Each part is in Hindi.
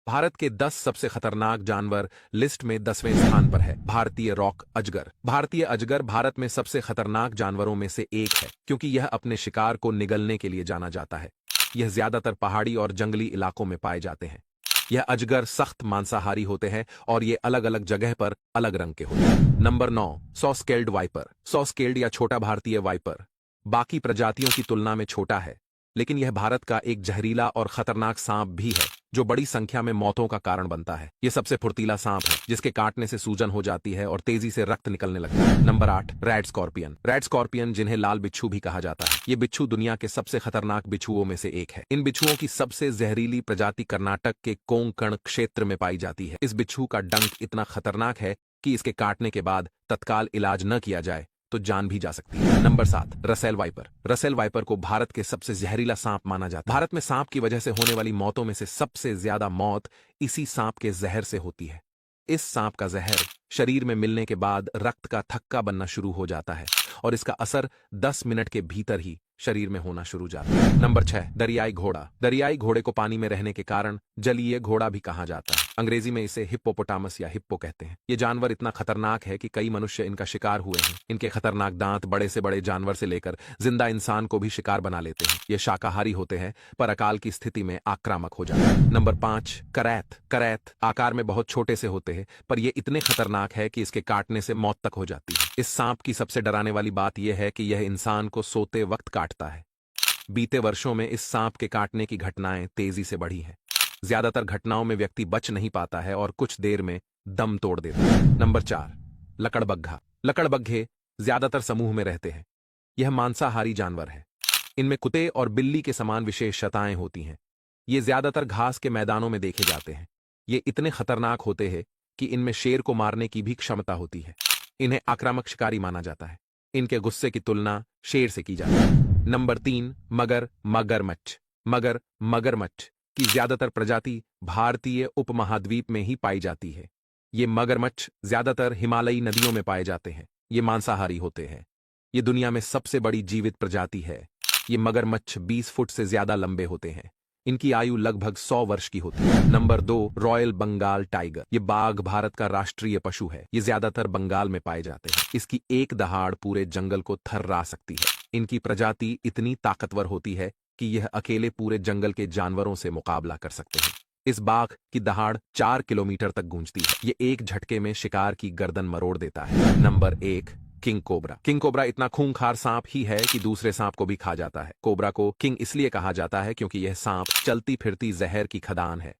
भारत के 10 सबसे खतरनाक जानवर लिस्ट में 10वें स्थान पर है भारतीय रॉक अजगर। भारतीय अजगर भारत में सबसे खतरनाक जानवरों में से एक है क्योंकि यह अपने शिकार को निगलने के लिए जाना जाता है। यह ज्यादातर पहाड़ी और जंगली इलाकों में पाए जाते हैं। यह अजगर सख्त मांसाहारी होते हैं और ये अलग अलग जगह पर अलग रंग के होते हैं। Number 9, सॉस्केल्ड wiper. सॉस्केल्ड या छोटा भारतीय वाइपर बाकी प्रजातियों की तुलना में छोटा है, लेकिन यह भारत का एक जहरीला और खतरनाक सांप भी है जो बड़ी संख्या में मौतों का कारण बनता है। यह सबसे फुर्तीला सांप है जिसके काटने से सूजन हो जाती है और तेजी से रक्त निकलने लगता है। Number 8, red scorpion. Red scorpion जिन्हें लाल बिच्छू भी कहा जाता है, ये बिच्छू दुनिया के सबसे खतरनाक बिच्छुओं में से एक है। इन बिच्छुओं की सबसे जहरीली प्रजाति कर्नाटक के कोंकण क्षेत्र में पाई जाती है। इस बिच्छू का डंक इतना खतरनाक है कि इसके काटने के बाद तत्काल इलाज न किया जाए तो जान भी जा सकती है। Number 7, Russell viper. Russell viper को भारत के सबसे जहरीला सांप माना जाता है। भारत में सांप की वजह से होने वाली मौतों में से सबसे ज्यादा मौत इसी सांप के जहर से होती है। इस सांप का जहर शरीर में मिलने के बाद रक्त का थक्का बनना शुरू हो जाता है और इसका असर 10 मिनट के भीतर ही शरीर में होना शुरू जाता है। नंबर 6, दरियाई घोड़ा। दरियाई घोड़े को पानी में रहने के कारण जलीय घोड़ा भी कहा जाता है। अंग्रेजी में इसे हिप्पोपोटामस या हिप्पो कहते हैं। ये जानवर इतना खतरनाक है कि कई मनुष्य इनका शिकार हुए हैं। इनके खतरनाक दांत बड़े से बड़े जानवर से लेकर जिंदा इंसान को भी शिकार बना लेते हैं। ये शाकाहारी होते हैं पर अकाल की स्थिति में आक्रामक हो जाते हैं। नंबर 5, करैत। करैत आकार में बहुत छोटे से होते हैं पर ये इतने खतरनाक है कि इसके काटने से मौत तक हो जाती है। इस सांप की सबसे डराने वाली बात यह है कि यह इंसान को सोते वक्त काटता है। बीते वर्षों में इस सांप के काटने की घटनाएं तेजी से बढ़ी हैं। ज्यादातर घटनाओं में व्यक्ति बच नहीं पाता है और कुछ देर में दम तोड़ देता है। नंबर 4, लकड़बग्घा। लकड़बग्घे ज्यादातर समूह में रहते हैं। यह मांसाहारी जानवर है। इनमें कुत्ते और बिल्ली के समान विशेषताएं होती हैं। ये ज्यादातर घास के मैदानों में देखे जाते हैं। ये इतने खतरनाक होते हैं कि इनमें शेर को मारने की भी क्षमता होती है। इन्हें आक्रामक शिकारी माना जाता है। इनके गुस्से की तुलना शेर से की जाती है। नंबर 3, मगर मगरमच्छ। मगर मगरमच्छ की ज्यादातर प्रजाति भारतीय उपमहाद्वीप में ही पाई जाती है। ये मगरमच्छ ज्यादातर हिमालयी नदियों में पाए जाते हैं। ये मांसाहारी होते हैं। ये दुनिया में सबसे बड़ी जीवित प्रजाति है। ये मगरमच्छ 20 फुट से ज्यादा लंबे होते हैं। इनकी आयु लगभग 100 वर्ष की होती है। Number 2, royal Bengal tiger. ये बाघ भारत का राष्ट्रीय पशु है। ये ज्यादातर बंगाल में पाए जाते हैं। इसकी एक दहाड़ पूरे जंगल को थर्रा सकती है। इनकी प्रजाति इतनी ताकतवर होती है कि यह अकेले पूरे जंगल के जानवरों से मुकाबला कर सकते हैं। इस बाघ की दहाड़ 4 किलोमीटर तक गूंजती है। ये एक झटके में शिकार की गर्दन मरोड़ देता है। Number 1, king cobra. King cobra इतना खूंखार सांप ही है कि दूसरे सांप को भी खा जाता है। कोबरा को किंग इसलिए कहा जाता है क्योंकि यह सांप चलती फिरती जहर की खदान है।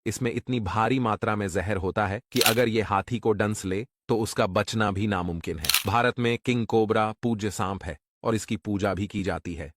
इसमें इतनी भारी मात्रा में जहर होता है कि अगर यह हाथी को डंस ले तो उसका बचना भी नामुमकिन है। भारत में किंग कोबरा पूज्य सांप है और इसकी पूजा भी की जाती है।